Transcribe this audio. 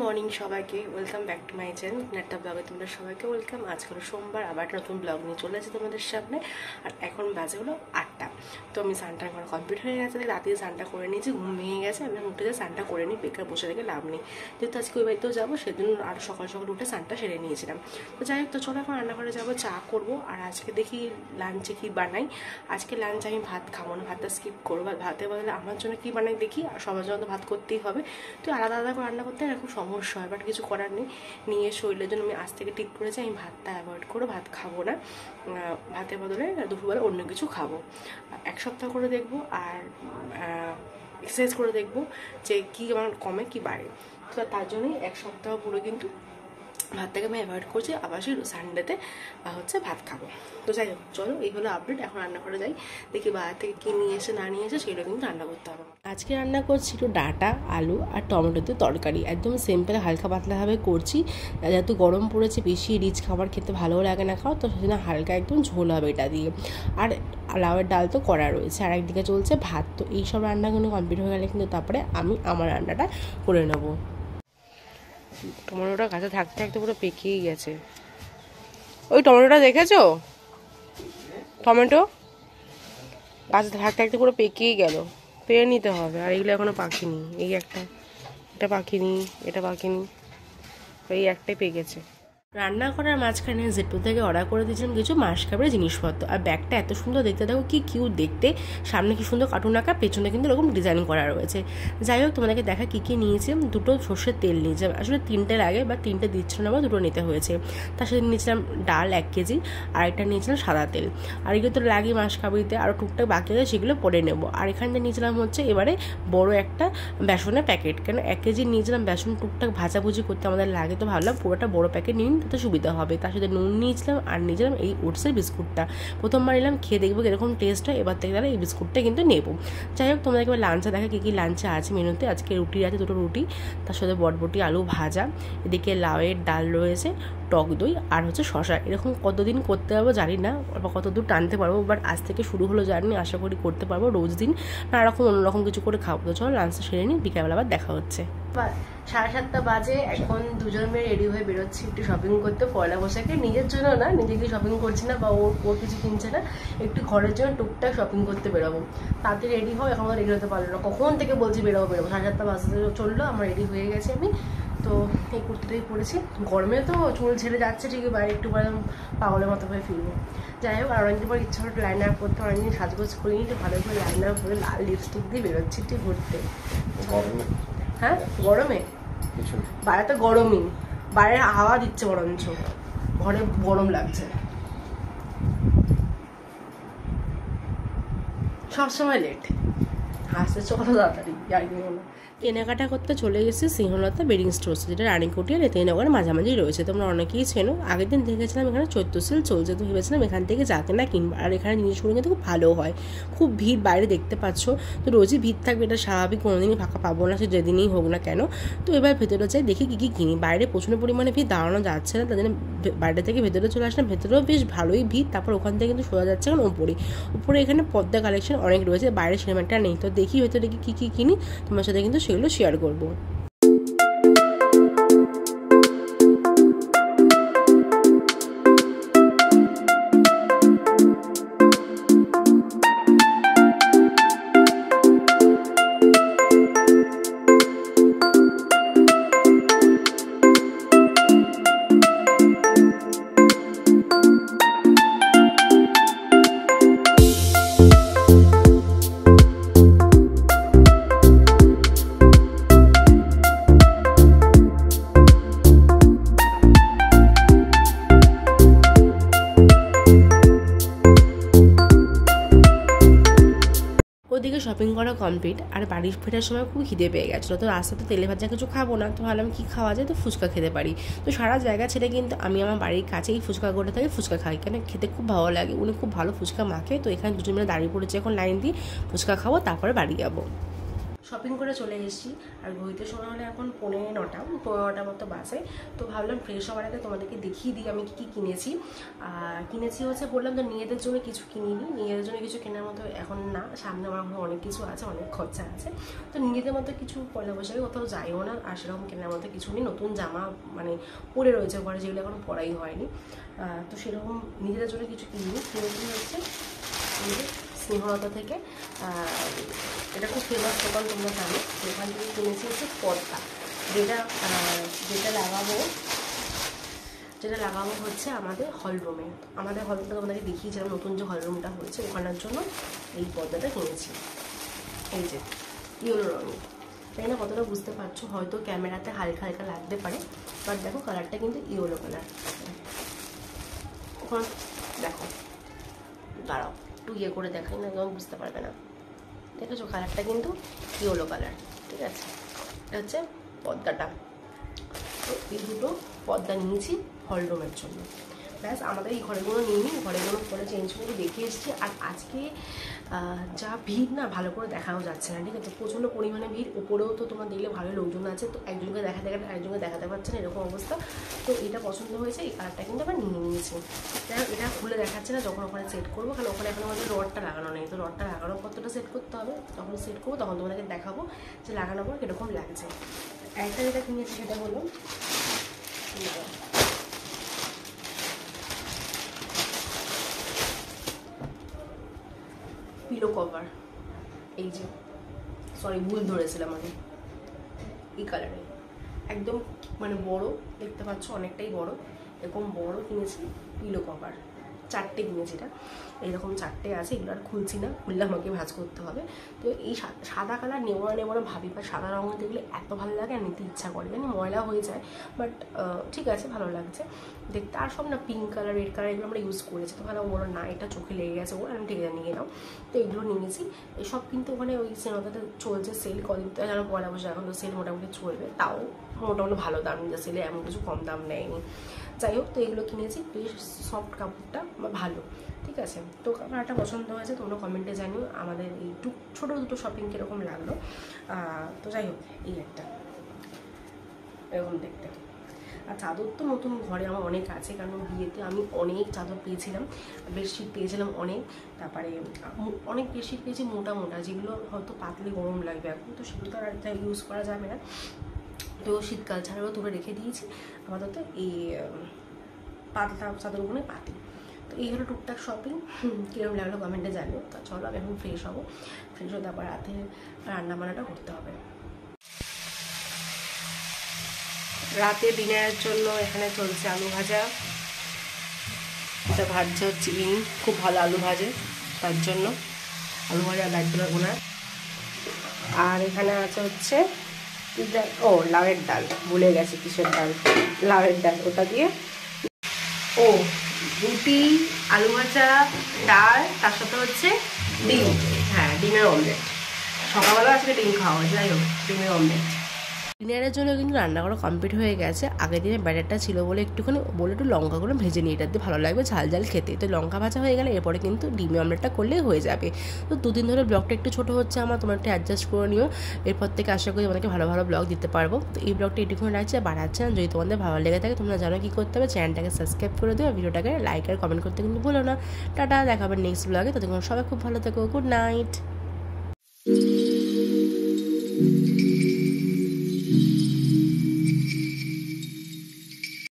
Morning সবাইকে welcome back to my channel একটা ব্লগে তোমরা সবাইকে ওয়েলকাম। আজ হলো সোমবার, আবার একটা নতুন ব্লগ নিয়ে চলে আসি তোমাদের সামনে। আর এখন বাজে হলো 8টা। তো আমি স্নানটা করা কমপ্লিট হয়ে গেছে, রাতে স্নানটা করে নিয়েছি, ঘুম ভেঙে গেছে, আমি উঠে যে স্নানটা করে নিই, বেকার বসে থেকে লাভ নেই। যেহেতু আজকে ওই বাড়িতেও যাবো, সেদিন আরও সকাল সকাল উঠে স্নানটা সেরে নিয়েছিলাম। তো যাই হোক, তো চলো এখন রান্নাঘরে যাবো, চা করবো। আর আজকে দেখি লাঞ্চে কী বানাই। আজকে লাঞ্চ আমি ভাত খাবো না, ভাতটা স্কিপ করবো। ভাতের বদলে আমার জন্য কী বানাই দেখি, আর সবার জন্য তো ভাত করতেই হবে। তো আলাদা আলাদা করে রান্না করতে খুব সমস্যা হয়, বাট কিছু করার নেই। নিয়ে শরীরের জন্য আমি আজ থেকে ঠিক করেছি আমি ভাতটা অ্যাভয়েড করে ভাত খাবো না, ভাতের বদলে দুপুরবেলা অন্য কিছু খাবো। এক সপ্তাহ করে দেখবো, আর এক্সারসাইজ করে দেখবো যে কী আমার কমে কি বাড়ে। তো তার জন্যই এক সপ্তাহ পুরো কিন্তু ভাতটাকে আমি অ্যাভয়েড করছি, আবার সেই সানডেতে ভাত খাবো। তো যাই হোক, চলো এই হলো আপডেট। এখন রান্না করে যাই, দেখি বাজার থেকে কী নিয়ে এসে না নিয়ে এসে সেগুলো কিন্তু রান্না করতে হবে। আজকে রান্না করছি একটু ডাঁটা, আলু আর টমেটোতে তরকারি, একদম সিম্পল হালকা পাতলাভাবে করছি। যেহেতু গরম পড়েছে, বেশি রিচ খাবার খেতে ভালোও লাগে না খাওয়া, তো সেজন্য হালকা একদম ঝোল হবে এটা দিয়ে। আর লাউয়ের ডাল তো করা রয়েছে, আর একদিকে চলছে ভাত। তো এইসব রান্নাগুলো কমপ্লিট হয়ে গেলে কিন্তু তারপরে আমি আমার রান্নাটা করে নেবো। টমেটোটা গাছে থাকতে থাকতে পুরো পেকেই গেছে। ওই টমেটোটা দেখেছো? টমেটো গাছে থাকতে থাকতে পুরো পেকেই গেল, পেয়ে নিতে হবে। আর এগুলো এখনো পাকিনি, এই একটা, এটা পাকিনি, এটা পাকিনি, এই একটাই পেকেছে। রান্না করার মাঝখানে জেটু থেকে অর্ডার করে দিয়েছিলাম কিছু মাসকাবারের জিনিসপত্র। আর ব্যাগটা এত সুন্দর দেখতে, দেখো কি কিউট দেখতে, সামনে কি সুন্দর কার্টুন আঁকা, পেছনে কিন্তু এরকম ডিজাইন করা রয়েছে। যাই হোক, তোমাদেরকে দেখা কী কী নিয়েছিলাম। দুটো সর্ষের তেল নিয়েছিলাম, আসলে 3টে লাগে, বা 3টে দিচ্ছিল না, বা 2টো নিতে হয়েছে। তার সাথে নিয়েছিলাম ডাল 1 কেজি, আর একটা নিয়েছিলাম সাদা তেল। আর এগুলো তো লাগে মাসকাবারিতে, আরও টুকটাক বাকি আছে, সেগুলো পরে নেবো। আর এখানটা নিয়েছিলাম এবারে বড় একটা বেসনের প্যাকেট, কেন 1 কেজি নিয়েছিলাম বেসন, টুকটাক ভাজাভুজি করতে আমাদের লাগে, তো ভাবলাম পুরোটা বড় প্যাকেট নিন, তাতে সুবিধা হবে। তার সাথে নুন নিয়েছিলাম, আর নিয়েছিলাম এই ওটসের বিস্কুটটা। প্রথমবার নিলাম, খেয়ে দেখবো এরকম টেস্ট হয়, এবার থেকে তাহলে এই বিস্কুটটা কিন্তু নেবো। যাই হোক, তোমাদেরকে এবার লাঞ্চে দেখা কী কী লাঞ্চে আছে মেনুতে। আজকে রুটি আছে, 2টো রুটি, তার সাথে বটবটি আলু ভাজা, এদিকে লাউয়ের ডাল রয়েছে, টক দই, আর শশা। এরকম কতদিন করতে পারবো জানি না, বা কতদূর টানতে পারবো, বাট আজ থেকে শুরু হলো জানি, আশা করি করতে পারবো রোজ দিন না এরকম অন্যরকম কিছু করে খাবো। তো চলো লাঞ্চটা সেরে নিই, বিকেলবেলা আবার দেখা হচ্ছে। 7:30 বাজে, এখন দুজন মেয়ে রেডি হয়ে বেরোচ্ছি একটু শপিং করতে। পয়লা বৈশাখে নিজের জন্য না, নিজেকে শপিং করছি না, বা ওর কিছু কিনছে না, একটু ঘরের জন্য টুকটাক শপিং করতে বেরোবো। তাতে রেডি হও, এখন রেডি হতে পারলো না, কখন থেকে বলছি বেরোবো। 7:30 বাজতে চললো, আমার রেডি হয়ে গেছি আমি। তো এই কুর্তিটাই পরেছি, গরমে তো চুল ছেড়ে যাচ্ছে ঠিকই, বাইরে একটু পরে পাগলের মতো হয়ে ফিরবো। যাই হোক, আর অনেকদিন পর ইচ্ছা হতো লাইন আপ করতে, অনেকদিন সাজগোজ করিনি, একটু ভালো করে লাইন আপ করে লাল লিপস্টিক দিয়ে বেরোচ্ছি একটু ঘুরতে। হ্যাঁ, গরমে বাইরে তো গরমই, বাইরে হাওয়া দিচ্ছে বরঞ্চ, ঘরে গরম লাগছে। সবসময় লেট, হাসতে কত তাড়াতাড়ি জানি না। কেনাকাটা করতে চলে গেছি সিংহলতা বেডিং স্টোর্স, যেটা রানীকুটি আর নেতাইনগরের মাঝামাঝি রয়েছে। তোমরা অনেকেই চেনো, আগের দিন দেখেছিলাম এখানে চৈত্র সেল চলছে, তো ভেবেছিলাম এখান থেকে যা কেনা কিনবো। আর এখানে জিনিসগুলো কিন্তু খুব ভালো হয়, খুব ভিড়, বাইরে দেখতে পাচ্ছ, তো রোজই ভিড় থাকবে, এটা স্বাভাবিক, কোনোদিনই ফাঁকা পাবো না, সে যেদিনই হোক না কেন। তো এবার ভেতরে যাই, দেখি কী কী কিনি। বাইরে প্রচুর পরিমাণে ভিড়, দাঁড়ানো যাচ্ছে না, তার জন্য বাইরে থেকে ভেতরে চলে আসলাম। ভেতরেও বেশ ভালোই ভিড়, তারপর ওখান থেকে কিন্তু শোয়া যাচ্ছে এখন উপরে এখানে পর্দা কালেকশন অনেক রয়েছে, বাইরে সিনেমাটা নেই। তো দেখি ভেতরে কী কী কিনি, তোমার সাথে কিন্তু সেগুলো শেয়ার করবো। ওদিকে শপিং করা কমপ্লিট, আর বাড়ি ফেরার সময় খুব খিদে পেয়ে গেছিলো। তো রাস্তাতে তেলে ভাজা কিছু খাবো না, তো ভাবলাম কী খাওয়া যায়, তো ফুচকা খেতে পারি। তো সারা জায়গা ছেড়ে কিন্তু আমি আমার বাড়ির কাছেই ফুচকা করে থাকি, ফুচকা খাই, কেন খেতে খুব ভালো লাগে, উনি খুব ভালো ফুচকা মাখে। তো এখানে দুজন মিলে দাঁড়িয়ে পড়েছে এখন লাইন দিয়ে, ফুচকা খাবো, তারপরে বাড়ি যাবো। শপিং করে চলে এসেছি, আর ঘড়িতে সময় হলে এখন 9:30 মতো বাজে। তো ভাবলাম ফ্রেশ হওয়ার আগে তোমাদেরকে দেখিয়ে দিই আমি কী কিনেছি। আর কিনেছি হচ্ছে বললাম তো নিজেদের জন্য কিছু কিনিনি, নিজেদের জন্য কিছু কেনার মতো এখন না, সামনে আমার অনেক কিছু আছে, অনেক খরচা আছে। তো নিজেদের মতো কিছু পয়লা বৈশাখে কোথাও যাইও না, আর সেরকম কেনার মতো কিছু নেই। নতুন জামা মানে পরে রয়েছে ঘরে, যেগুলো এখন পরাই হয়নি। তো সেরকম নিজেদের জন্য কিছু কিনিনি। কিনেছি হচ্ছে স্নেহলতা থেকে, এটা খুব ফেমাস দোকান, তোমরা জানো। ওখান থেকে কিনেছি হচ্ছে পর্দা, যেটা লাগাবো হচ্ছে আমাদের হলরুমে। আমাদের হলরুমটা তোমাদেরকে দেখিয়েছিলাম, নতুন যে হলরুমটা হয়েছে ওখানের জন্য এই পর্দাটা কিনেছি। এই যে ইয়েলো রঙের, তাই না? কতটা বুঝতে পারছো হয়তো ক্যামেরাতে হালকা হালকা লাগতে পারে, বাট দেখো কালারটা কিন্তু ইয়েলো কালার। ওখানে দেখো, দাঁড়াও একটু ইয়ে করে দেখাই না, তুমি বুঝতে পারবে না। দেখেছো কালারটা কিন্তু ইয়েলো কালার, ঠিক আছে? এটা হচ্ছে পর্দাটা। তো এই দুটো পর্দা নিয়েছি হলরুমের জন্য। ব্যাস, আমাদের এই ঘরেগুলো নিয়ে ঘরেগুলো পরে চেঞ্জ করে দেখে এসেছি। আর আজকে যা ভিড় না, ভালো করে দেখাও যাচ্ছে না, ঠিক আছে? প্রচণ্ড পরিমাণে ভিড়। ওপরেও তো তোমার দেখলে ভালো লোকজন আছে, তো একজনকে দেখাতে আরেকজনকে দেখাতে পারছে না, এরকম অবস্থা। তো এটা পছন্দ হয়েছে, এই কালারটা কিন্তু আবার নিয়ে নিয়েছি। এটা খুলে দেখাচ্ছে না, যখন ওখানে সেট করবো, কারণ ওখানে এখন আমাদের রডটা লাগানো নেই। তো রডটা লাগানোর কতটা সেট করতে হবে, যখন সেট করবো তখন তোমাদেরকে দেখাবো যে লাগানোর পর কীরকম লাগছে। একটা যেটা কিনেছি সেটা হলো পিলো কভার। এই যে, সরি ভুল ধরেছিলাম আমি, এই কালারে একদম মানে বড়, দেখতে পাচ্ছ অনেকটাই বড়, এরকম বড় কিনেছি পিলো কভার। 4টে কিনেছি, এটা এইরকম 4টে আছে। এগুলো আর খুলছি না, খুললে আমাকে ভাঁজ করতে হবে। তো এই সাদা কালার নেবো না ভাবি, বা সাদা রঙ দেখলে এত ভালো লাগে আর নিতে ইচ্ছা করে, জানি ময়লা হয়ে যায়, বাট ঠিক আছে, ভালো লাগছে দেখতে। আর সব না পিঙ্ক কালার, রেড কালার এগুলো আমরা ইউজ করেছি, তো ভালো ওরা না, এটা চোখে লেগে গেছে ওর, আমি ঠিক আছে নিয়ে নাও। তো এগুলো নিয়েছি এসব, কিন্তু ওখানে ওই সেনতাতে চলছে সেল, কদিন তো যেন পয়লা বসে, এখন তো সেল মোটামুটি চলবে, তাও মোটামুটি ভালো দাম নিয়ে সেলে, এমন কিছু কম দাম নেয়নি। যাই হোক, তো এগুলো কিনেছি, বেশ সফট কাপড়টা ভালো, ঠিক আছে? তো কাপড়টা পছন্দ হয়েছে, তোমরা কমেন্টে জানিও আমাদের এই ছোটো দুটো শপিং কীরকম লাগলো। তো যাই হোক, এই একটা এরকম দেখতে। আর চাদর তো নতুন ঘরে আমার অনেক আছে, কারণ বিয়েতে আমি অনেক চাদর পেয়েছিলাম, বেডশিট পেয়েছিলাম অনেক, তারপরে অনেক বেডশিট পেয়েছি মোটা মোটা, যেগুলো হয়তো পাতলে গরম লাগবে এখন, তো সেগুলো তো আর ইউজ করা যাবে না। তো শীতকাল ছাড়াও তুলে রেখে দিয়েছি আপাতত, এই পাতলা চাদরগুলো পাতি। তো এই হলো টুকটাক শপিং, কীরকম লাগলো কমেন্টে জানিও। তো চলো আমি এখন ফ্রেশ হবো, ফ্রেশ হতে আবার রাতে রান্নাবান্নাটা করতে হবে। রাতে ডিনারের জন্য এখানে চলছে আলু ভাজা, এটা ভাজছে হচ্ছে খুব ভালো আলু ভাজে, তার জন্য আলু ভাজা লাগবে ওনার। আর এখানে আছে হচ্ছে লাউয়ের ডাল, ভুলে গেছি কিসের ডাল, লাউয়ের ডাল, ওটা দিয়ে রুটি, আলু ভাজা, ডাল, তার সাথে হচ্ছে ডিম। হ্যাঁ, ডিমের অমলেট। সকালবেলা আজকে ডিম খাওয়া হয়েছে, যাই হোক ডিমের অমলেট। ডিনারের জন্য কিন্তু রান্না করা কমপ্লিট হয়ে গেছে। আগের দিনের ব্যাটারটা ছিল বলে একটু লঙ্কাগুলো ভেজে নিই, এটাতে ভালো লাগবে ঝাল ঝাল খেতে। তো লঙ্কা ভাজা হয়ে গেলে এরপরে কিন্তু ডিমের অমলেটটা করলেই হয়ে যাবে। তো 2 দিন ধরে ব্লগটা একটু ছোটো হচ্ছে আমার, তোমরা একটু অ্যাডজাস্ট করে নিও। এরপর থেকে আশা করি তোমাদেরকে ভালো ভালো ব্লগ দিতে পারবো। তো এই ব্লগটা এটুকুনি রাখছি, আর বাড়াচ্ছে না। যদি তোমাদের ভালো লেগে থাকে তোমরা জানো কী করতে হবে, চ্যানেলটাকে সাবস্ক্রাইব করে দিও, ভিডিওটাকে লাইক আর কমেন্ট করতে কিন্তু ভুলো না। টাটা, দেখা হবে নেক্সট ব্লগে। ততক্ষণ সবাই খুব ভালো থেকো, গুড নাইট।